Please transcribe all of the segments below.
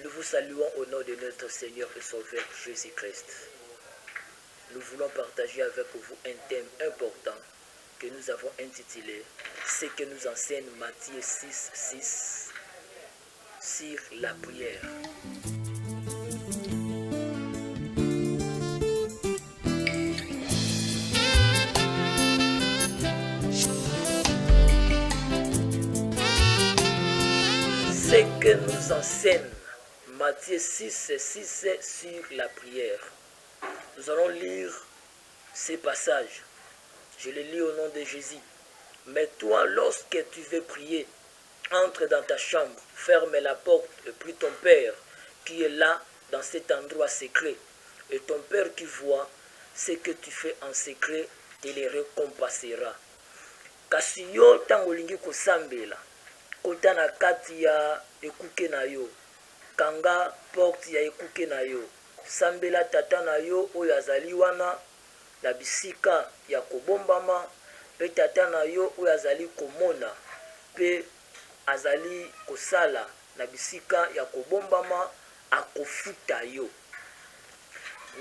Nous vous saluons au nom de notre Seigneur et Sauveur Jésus-Christ. Nous voulons partager avec vous un thème important que nous avons intitulé « Ce que nous enseigne Matthieu 6, 6 sur la prière ». Ce que nous enseigne Matthieu 6, 6 sur la prière. Nous allons lire ces passages. Je les lis au nom de Jésus. Mais toi, lorsque tu veux prier, entre dans ta chambre, ferme la porte et prie ton Père qui est là dans cet endroit secret. Et ton Père qui voit ce que tu fais en secret te les récompensera. Kasi yo tango lingi kosambela, kota na kati ya ekuke na yo, kanga porte ya ekuke na yo, sambela tata na yo oyo azali wana na bisika ya kobombama, pe tata na yo oyo azali komona, pe azali kosala na bisika ya kobombama akofuta yo.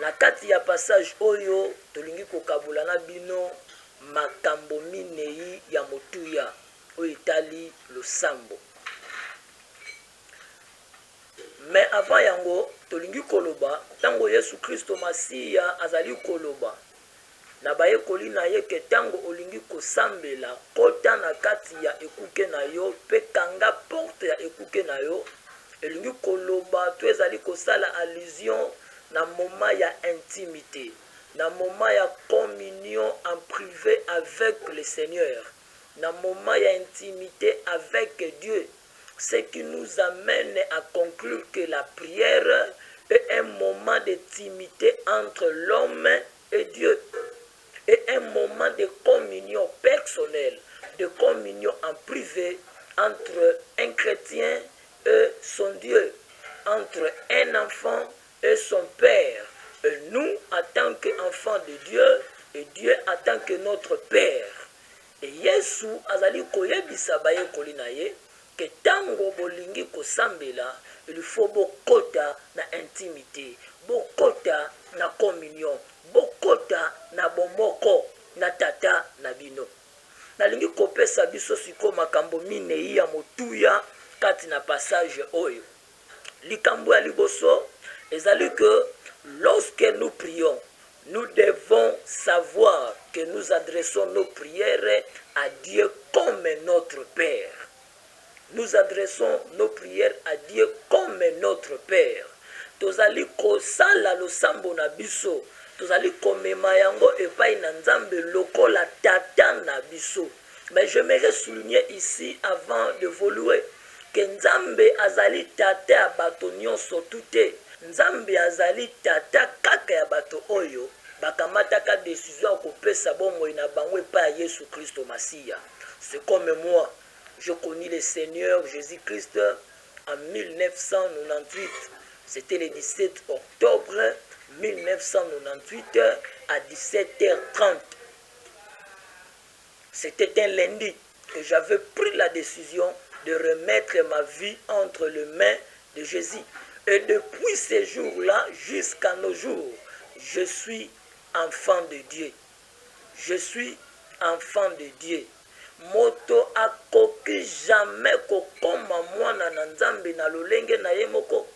Na kati ya passage oyo tolingi kokabula na bino makambo minei ya motuya oyo etali losambo. Mais avant yango tolingi koloba tango Yesu Kristo Masiya azali koloba na bayekoli na ye ke tango olingi kosambela kota na kati ya ekuke na yo pe kanga porte ya ekuke na yo, elingi koloba to ezali kosala allusion na moment ya intimité, na moment ya communion en privé avec le Seigneur, na moment ya intimité avec Dieu, ce qui nous amène à conclure que la prière est un moment d'intimité entre l'homme et Dieu, et un moment de communion personnelle, de communion en privé entre un chrétien et son Dieu, entre un enfant et son Père, et nous en tant qu'enfants de Dieu, et Dieu en tant que notre Père. Et Yesu azali koyebisa bayekoli na ye que tango bolingi kosambela, il faut bokota na intimité, bokota na communion, bokota na bomoko na tata na bino. Nalingi kopesa biso siko makambo minei ya motuya kati na passage oyo. Likambo ya liboso ezali que lorsque nous prions, nous devons savoir que nous adressons nos prières à Dieu comme notre Père. Nous adressons nos prières à Dieu comme notre Père. Tozali kosala losambo na biso, tozali komema yango epai na Nzambe lokola tata na biso. Mais j'aimerais souligner ici avant d'évoluer que Nzambe azali tata ya bato nyonso tute. Nzambe azali tata kaka ya bato oyo bakamataka décision kopesa bomoi na bango epai ya Yesu Kristo Masiya. C'est comme moi, je connais le Seigneur Jésus-Christ en 1998. C'était le 17 octobre 1998 à 17h30. C'était un lundi que j'avais pris la décision de remettre ma vie entre les mains de Jésus. Et depuis ces jours-là jusqu'à nos jours, je suis enfant de Dieu. Je suis enfant de Dieu. Moto akoki jamais kokoma mwana na Nzambe na lolenge na ye moko.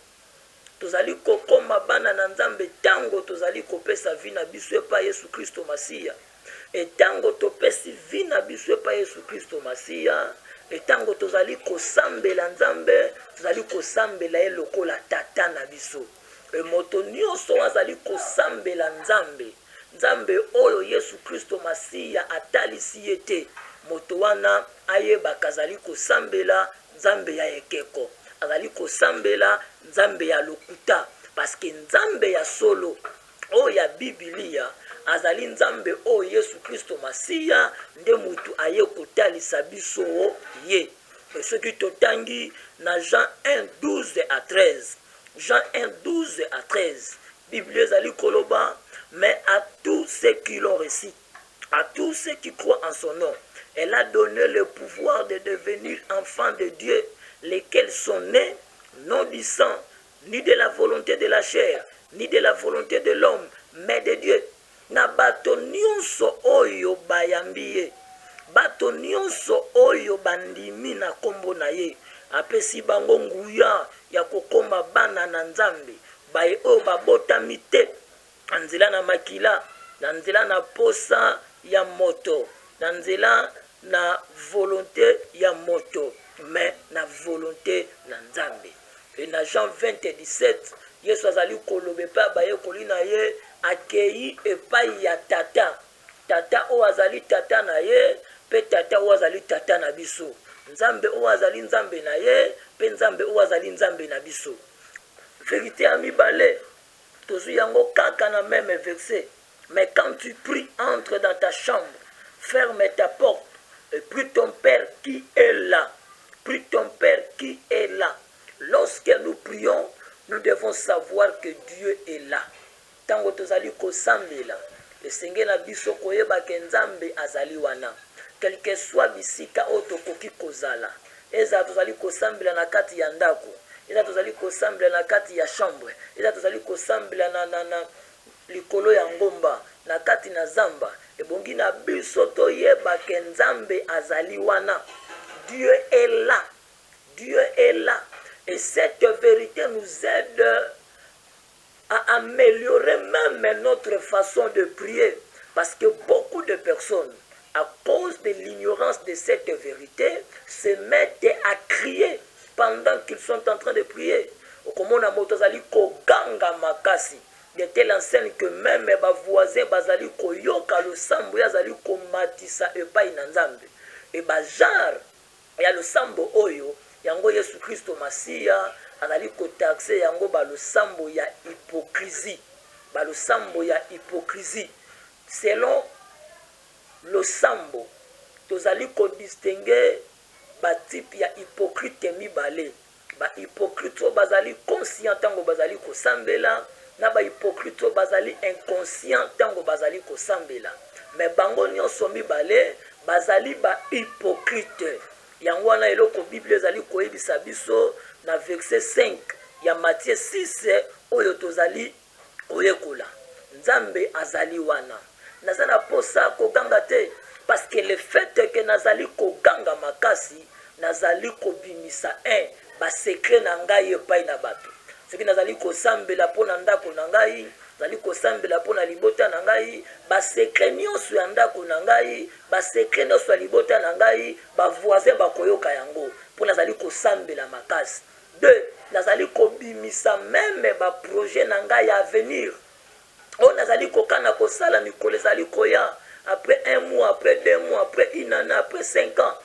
Tozali kokoma bana na Nzambe tango tozali kopesa vi na biso epa Yesu Kristo Masiya. Et tango topesi vi na biso epa Yesu Kristo Masiya, et tango tozali kosambela Nzambe, tozali kosambela ye lokola tata na biso. E moto nyonso azali kosambela Nzambe, Nzambe oyo Yesu Kristo Masiya atalisi ye te, moto wana ayebaka azali kosambela Nzambe ya ekeko, azali kosambela Nzambe ya lokuta, parce que Nzambe ya solo oyo ya Biblia azali Nzambe oyo Yesu Kristo Masiya nde mutu aye kotalisa biso ye. Et ce qui totangi na Jean 1, 12 à 13. Jean 1, 12 à 13. Bible ezali koloba, mais à tous ceux qui l'ont reçu, à tous ceux qui croient en son nom, elle a donné le pouvoir de devenir enfants de Dieu, lesquels sont nés non du sang, ni de la volonté de la chair, ni de la volonté de l'homme, mais de Dieu. Na bato nyonso oyo bayambi ye, bato nyonso oyo bandimi na kombo na ye, apesi bango nguya ya kokoma bana na Nzambe, baye oyo babotami te na nzela na makila, na nzela na posa ya moto, na nzela na volonté ya moto, mais na volonté na Nzambe. Et na Jean 20:17, Yesu azali kolobe pa baye kolina ye akei epai ya tata, tata o azali tata na ye, pe tata o azali tata na biso, Nzambe o azali Nzambe na ye, pe Nzambe o azali Nzambe na biso. Vérité à mibale, tozwi yango kaka na même verset. Mais quand tu pries, entre dans ta chambre, ferme ta porte, et prie ton Père qui est là. Prie ton Père qui est là. Lorsque nous prions, nous devons savoir que Dieu est là. Tango tozali kosambela, esenge na biso koyeba ke Nzambe azali wana. Quel que soit bisika otokoki kozala, eza tozali kosambela na kati ya ndako, eza tozali kosambela na kati ya chambre, eza tozali kosambela na likolo ya ngomba, na kati na zamba, ebongi na biso toyeba ke Nzambe azali wana. Dieu est là. Dieu est là. Et cette vérité nous aide à améliorer même notre façon de prier. Parce que beaucoup de personnes, à cause de l'ignorance de cette vérité, se mettent à crier pendant qu'ils sont en train de prier. Comme on a motozali ko ganga makasi. De telle enseigne que même mes voisins bazali ko yoka le sambo yazali ko matisa epai na Nzambe. Et bajar ya le sambo oyo yango Yesu Kristo Masia azali ko taxer yango ba le sambo ya hypocrisie. Ba le sambo ya hypocrisie. Selon le sambo, tozali ko distinguer ba type ya hypocrite mibale. Ba hypocrite o bazali conscient tango bazali ko sambela, na ba hypocrite o bazali inconscient tango bazali ko sambela. Mais bango nyonso mibale bazali ba hypocrite. Yango wana eloko Bible ezali koyebisa biso na verset 5 ya Matthieu 6 oyo tozali koyekola. Nzambe azali wana. Nazana posa koganga te, parce que le fait que nazali koganga makasi, nazali kobimisa ba secret na ngai epai na bato. Ce qui nazali kosambela pona ndako na ngai, nazali kosambela pona libota na ngai, ba secret nyonso ya ndako na ngai, ba secret nyonso ya libota na ngai, ba voisin bakoyoka yango, pona nazali kosambela makasi. 2, nazali kobimisa même ba projet na ngai à venir. On nazali kokana kosala mikolo ezali koya après 1 mois, après 2 mois, après 1 année, après 5 ans.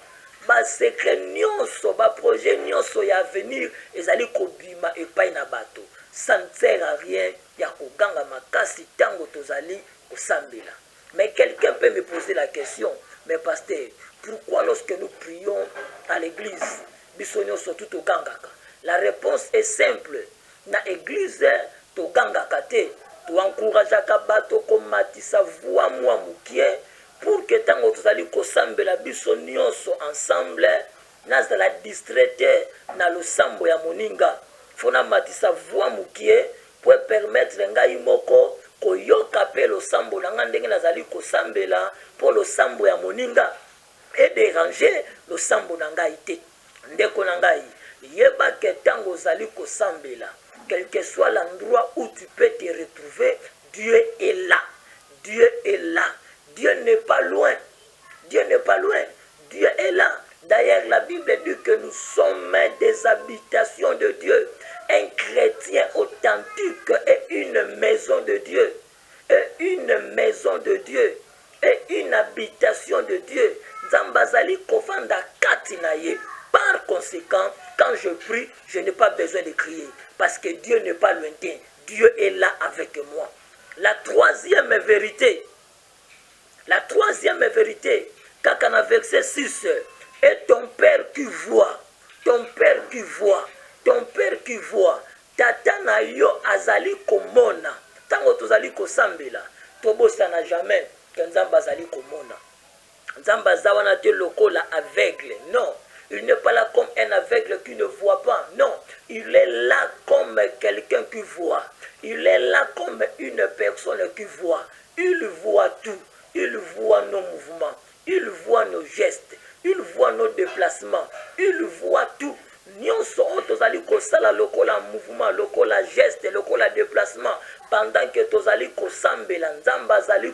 Ba secret nyonso, ba projet nyonso ya venir ezali kobima epai na bato. Ça ne sert à rien ya koganga makasi tango tozali kosambela. Mais quelqu'un peut me poser la question, mais pasteur, pourquoi lorsque nous prions à l'église, biso nyonso tout ogangaka? La réponse est simple. Na église to gangaka te. To encourageaka bato komatisa voix moi mukie pour que tango tozali kosambela biso nyonso ensemble nazala distraité na losambo ya moninga. Fona matisa voix mukie pour permettre ngai moko koyoka pe losambo na nga ndenge nazali kosambela pour losambo ya moninga et déranger losambo na ngai te. Ndeko na ngai yeba ke tango zali kosambela, quel que soit l'endroit où tu peux te retrouver, Dieu est là. Dieu est là. Dieu n'est pas loin. Dieu n'est pas loin. Dieu est là. D'ailleurs, la Bible dit que nous sommes des habitations de Dieu. Un chrétien authentique est une maison de Dieu. Et une maison de Dieu. Et une habitation de Dieu. Zambazali kovanda katinaye. Par conséquent, quand je prie, je n'ai pas besoin de crier. Parce que Dieu n'est pas lointain. Dieu est là avec moi. La troisième vérité, Kakana verset 6, et ton Père qui voit, ton Père qui voit, ton Père qui voit, tata na yo azali komona, tango tozali kosambela, tobosa na jamais, que Nzamba azali komona. Nzamba zawana te lokola aveugle, non. Il n'est pas là comme un aveugle qui ne voit pas. Non, il est là comme quelqu'un qui voit. Il est là comme une personne qui voit. Il voit tout. Il voit nos mouvements. Il voit nos gestes. Il voit nos déplacements. Il voit tout. Nyonso tozali kosala lokola mouvement, lokola geste, lokola déplacement pendant que tozali kosambela nzamba azali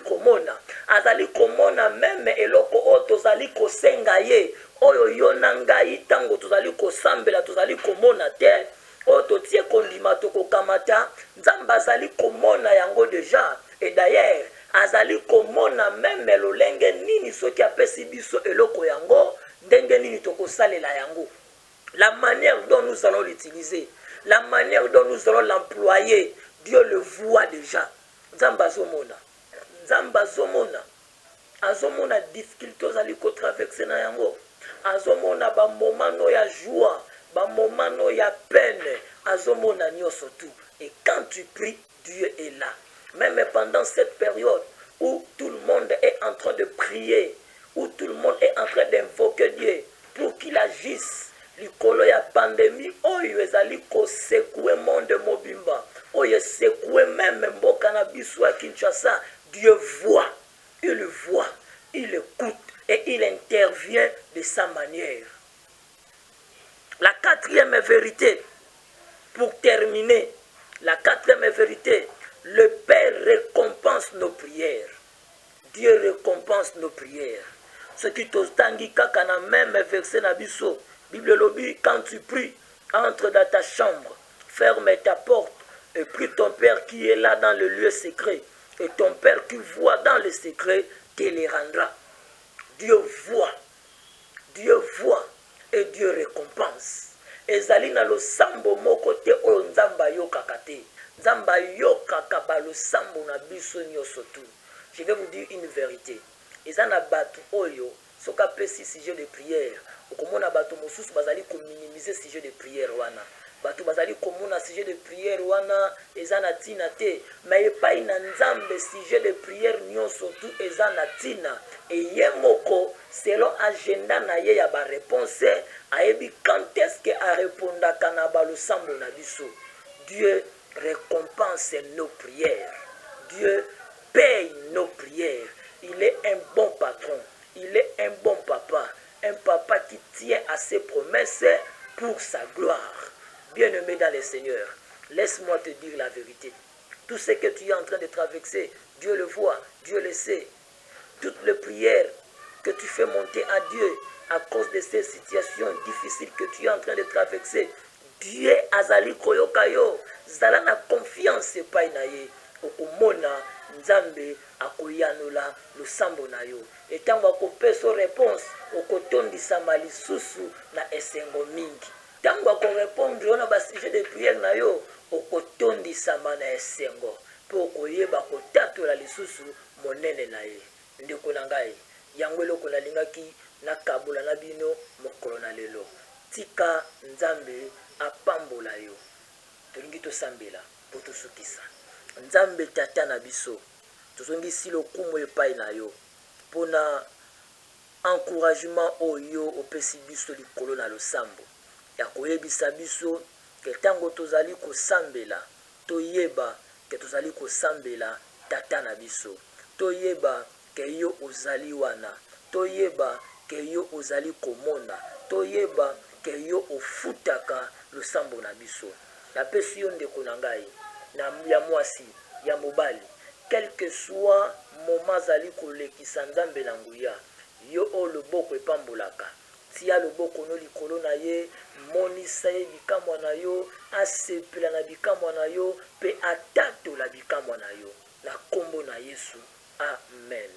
komona même eloko o tozali kosenga ye oyo yo na ngai tango tozali kosambela tozali komona te o totie kondima tokokamata nzamba azali komona yango déjà et d'ailleurs azali komona même lolenge nini soki apesi biso eloko yango ndenge nini tokosalela yango. La manière dont nous allons l'utiliser, la manière dont nous allons l'employer, Dieu le voit déjà. Nzamba zomona. Nzamba zomona. Azomona difficulté aux aliko traverser na yango. Azomona ba moment no ya joie, ba moment no ya peine. Azomona nyoso tout. Et quand tu pries, Dieu est là. Même pendant cette période où tout le monde est en train de prier, où tout le monde est en train d'invoquer Dieu pour qu'il agisse. Likolo ya pandémie oyo ezali ko secouer monde mobimba oyo secouer même mboka na biso ya Kinshasa. Dieu voit, il écoute et il intervient de sa manière. La quatrième vérité, pour terminer, la quatrième vérité, le Père récompense nos prières. Dieu récompense nos prières. Ce qui tostangi kaka na même verset na biso. Bible lobby, quand tu pries, entre dans ta chambre, ferme ta porte et prie ton Père qui est là dans le lieu secret. Et ton Père qui voit dans le secret te les rendra. Dieu voit et Dieu récompense. Ezali na lo sambo moko te oyo nzamba yo kakate. Nzamba yo kakaba lo sambo na biso nyoso tu. Je vais vous dire une vérité. Ezana batu oyo soka pesi sujet de prière. Okomona bato mosusu bazali ko minimiser sujet de prière wana. Bato bazali komona sujet de prière wana ezana tina te. Mais epai na nzambe sujet de prière nyonso tu ezana tina. Et ye moko selon agenda na ye ya ba réponse ayebi quand est-ce que a répondaka na ba lo sambo na biso. Dieu récompense nos prières. Dieu paye nos prières. Il est un bon patron. Il est un bon papa. Un papa qui tient à ses promesses pour sa gloire. Bien-aimé dans le Seigneur, laisse-moi te dire la vérité. Tout ce que tu es en train de traverser, Dieu le voit, Dieu le sait. Toutes les prières que tu fais monter à Dieu à cause de ces situations difficiles que tu es en train de traverser, Dieu azali koyokayo, zala na confiance epai na ye, okomona nzambe akoyanola losambo na yo. Etango akopesa réponse okotondisama lisusu na esengo mingi. Tango akorépondre na ba sujet de prière na yo okotondisama na esengo po okoyeba kotatola lisusu monene na ye. Ndeko na ngai yango eloko nalingaki nakabola na bino mokolo na lelo. Tika nzambe apambola yo. Tolingi tosambela po tosukisa. Nzambe tata na biso tozongisi lokumu epai na yo pona encouragement oyo opesi biso likolo na losambo ya koyebisa biso ke tango tozali kosambela toyeba ke tozali kosambela tata na biso, toyeba ke yo ozali wana, toyeba ke yo ozali komona, toyeba ke yo ofutaka losambo na biso. Napesi yo ndeko na ngai na ya mwasi ya mobali, quel que soit moment zali kolekisa nzambe na nguya, yo o loboko epambolaka tia loboko no likolo na ye, monisa ye bikamwa na yo, asepela na bikamwa na yo, pe atatola bikamwa na yo, na kombo na Yesu. Amen.